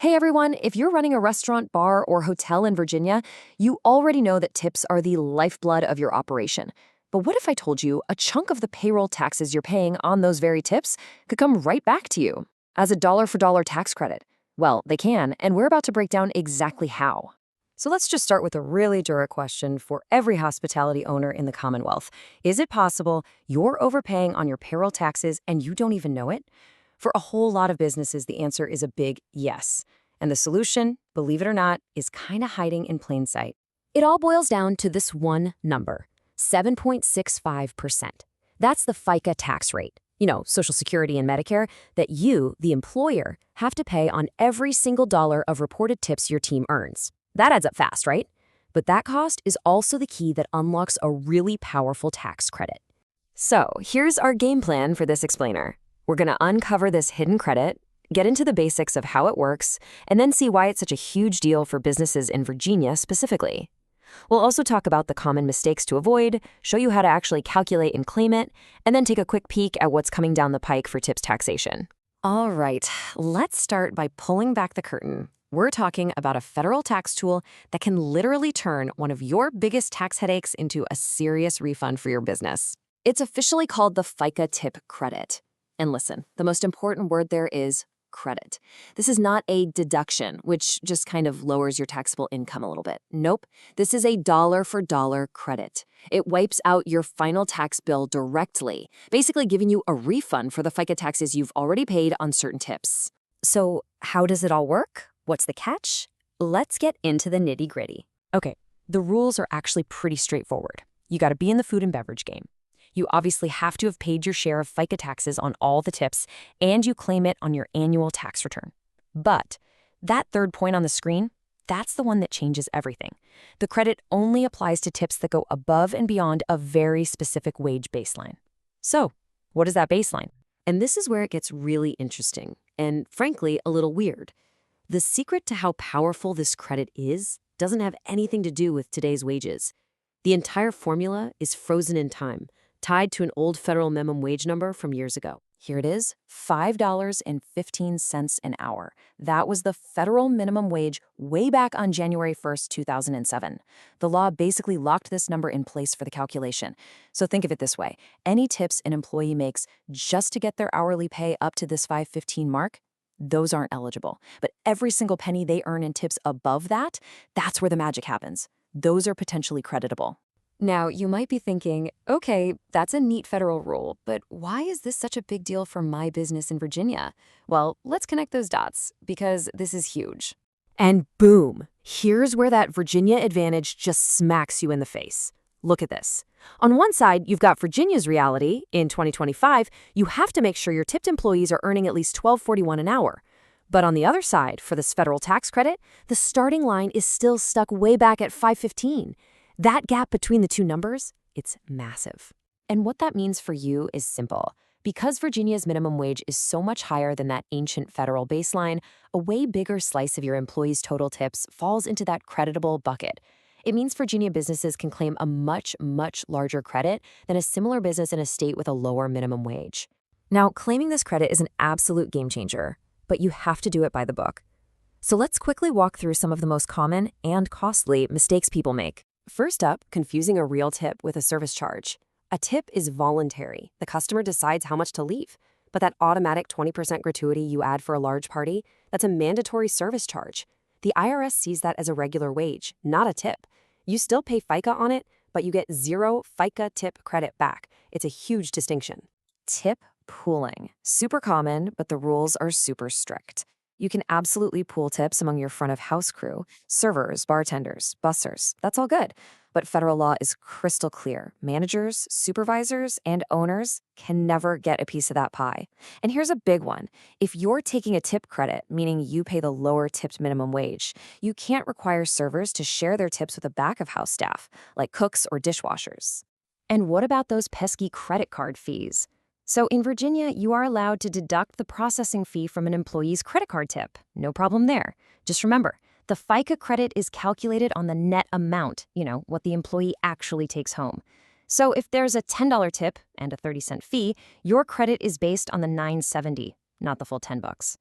Hey everyone, if you're running a restaurant, bar, or hotel in Virginia, you already know that tips are the lifeblood of your operation. But what if I told you a chunk of the payroll taxes you're paying on those very tips could come right back to you as a dollar for dollar tax credit? Well, they can, and we're about to break down exactly how. So let's just start with a really direct question for every hospitality owner in the Commonwealth. Is it possible you're overpaying on your payroll taxes and you don't even know it? For a whole lot of businesses, the answer is a big yes. And the solution, believe it or not, is kind of hiding in plain sight. It all boils down to this one number, 7.65%. That's the FICA tax rate, Social Security and Medicare, that you, the employer, have to pay on every single dollar of reported tips your team earns. That adds up fast, right? But that cost is also the key that unlocks a really powerful tax credit. So here's our game plan for this explainer. We're going to uncover this hidden credit, get into the basics of how it works, and then see why it's such a huge deal for businesses in Virginia specifically. We'll also talk about the common mistakes to avoid, show you how to actually calculate and claim it, and then take a quick peek at what's coming down the pike for tips taxation. All right, let's start by pulling back the curtain. We're talking about a federal tax tool that can literally turn one of your biggest tax headaches into a serious refund for your business. It's officially called the FICA Tip Credit. And listen, the most important word there is credit. This is not a deduction, which just kind of lowers your taxable income a little bit. Nope, this is a dollar for dollar credit. It wipes out your final tax bill directly, basically giving you a refund for the FICA taxes you've already paid on certain tips. So how does it all work? What's the catch? Let's get into the nitty-gritty. Okay, the rules are actually pretty straightforward. You got to be in the food and beverage game. You obviously have to have paid your share of FICA taxes on all the tips, and you claim it on your annual tax return. But that third point on the screen, that's the one that changes everything. The credit only applies to tips that go above and beyond a very specific wage baseline. So, what is that baseline? And this is where it gets really interesting, and frankly, a little weird. The secret to how powerful this credit is doesn't have anything to do with today's wages. The entire formula is frozen in time, tied to an old federal minimum wage number from years ago. Here it is, $5.15 an hour. That was the federal minimum wage way back on January 1st, 2007. The law basically locked this number in place for the calculation. So think of it this way. Any tips an employee makes just to get their hourly pay up to this $5.15 mark, those aren't eligible. But every single penny they earn in tips above that, that's where the magic happens. Those are potentially creditable. Now, you might be thinking, okay, that's a neat federal rule, but why is this such a big deal for my business in Virginia? Well, let's connect those dots, because this is huge. And boom, here's where that Virginia advantage just smacks you in the face. Look at this. On one side, you've got Virginia's reality. In 2025, you have to make sure your tipped employees are earning at least $12.41 an hour. But on the other side, for this federal tax credit, the starting line is still stuck way back at $5.15. That gap between the two numbers, it's massive. And what that means for you is simple. Because Virginia's minimum wage is so much higher than that ancient federal baseline, a way bigger slice of your employees' total tips falls into that creditable bucket. It means Virginia businesses can claim a much, much larger credit than a similar business in a state with a lower minimum wage. Now, claiming this credit is an absolute game changer, but you have to do it by the book. So let's quickly walk through some of the most common and costly mistakes people make. First up, confusing a real tip with a service charge. A tip is voluntary. The customer decides how much to leave. But that automatic 20% gratuity you add for a large party, that's a mandatory service charge. The IRS sees that as a regular wage, not a tip. You still pay FICA on it, but you get zero FICA tip credit back. It's a huge distinction. Tip pooling. Super common, but the rules are super strict. You can absolutely pool tips among your front of house crew, servers, bartenders, bussers. That's all good. But federal law is crystal clear. Managers, supervisors, and owners can never get a piece of that pie. And here's a big one. If you're taking a tip credit, meaning you pay the lower tipped minimum wage, you can't require servers to share their tips with a back of house staff, like cooks or dishwashers. And what about those pesky credit card fees? So in Virginia, you are allowed to deduct the processing fee from an employee's credit card tip. No problem there. Just remember, the FICA credit is calculated on the net amount, what the employee actually takes home. So if there's a $10 tip and a 30-cent fee, your credit is based on the $9.70, not the full $10.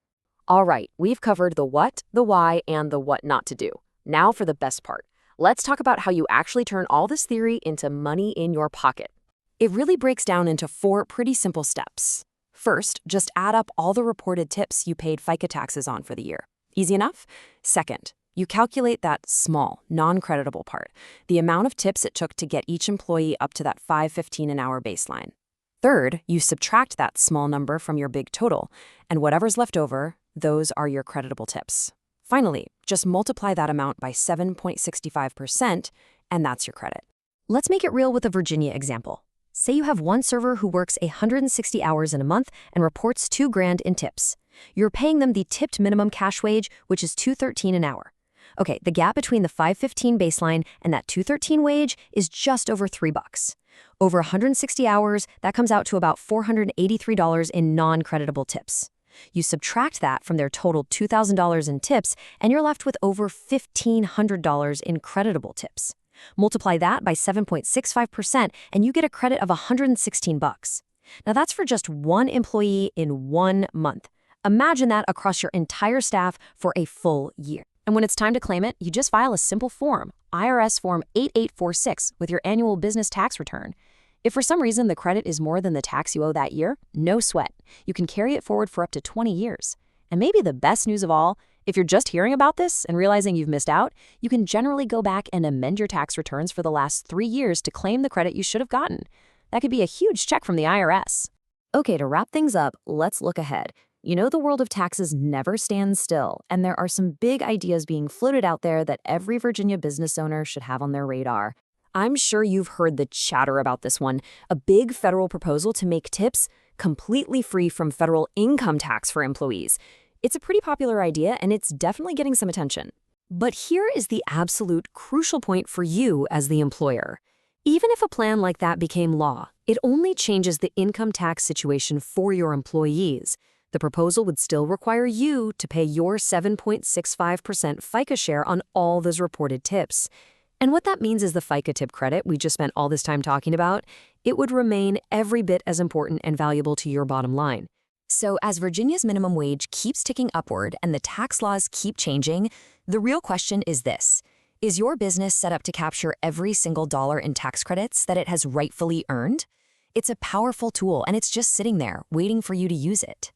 All right, we've covered the what, the why, and the what not to do. Now for the best part. Let's talk about how you actually turn all this theory into money in your pocket. It really breaks down into 4 pretty simple steps. First, just add up all the reported tips you paid FICA taxes on for the year. Easy enough? Second, you calculate that small, non-creditable part, the amount of tips it took to get each employee up to that $5.15 an hour baseline. Third, you subtract that small number from your big total, and whatever's left over, those are your creditable tips. Finally, just multiply that amount by 7.65%, and that's your credit. Let's make it real with a Virginia example. Say you have one server who works 160 hours in a month and reports $2,000 in tips. You're paying them the tipped minimum cash wage, which is $2.13 an hour. Okay, the gap between the $5.15 baseline and that $2.13 wage is just over $3. Over 160 hours, that comes out to about $483 in non-creditable tips. You subtract that from their total $2,000 in tips, and you're left with over $1,500 in creditable tips. Multiply that by 7.65%, and you get a credit of $116. Now that's for just one employee in 1 month. Imagine that across your entire staff for a full year. And when it's time to claim it, you just file a simple form, IRS Form 8846, with your annual business tax return. If for some reason the credit is more than the tax you owe that year, no sweat. You can carry it forward for up to 20 years. And maybe the best news of all, if you're just hearing about this and realizing you've missed out, you can generally go back and amend your tax returns for the last 3 years to claim the credit you should have gotten. That could be a huge check from the IRS. Okay, to wrap things up, let's look ahead. You know the world of taxes never stands still, and there are some big ideas being floated out there that every Virginia business owner should have on their radar. I'm sure you've heard the chatter about this one, a big federal proposal to make tips completely free from federal income tax for employees. It's a pretty popular idea, and it's definitely getting some attention. But here is the absolute crucial point for you as the employer. Even if a plan like that became law, it only changes the income tax situation for your employees. The proposal would still require you to pay your 7.65% FICA share on all those reported tips. And what that means is the FICA Tip Credit we just spent all this time talking about, it would remain every bit as important and valuable to your bottom line. So as Virginia's minimum wage keeps ticking upward and the tax laws keep changing, the real question is this. Is your business set up to capture every single dollar in tax credits that it has rightfully earned? It's a powerful tool, and it's just sitting there, waiting for you to use it.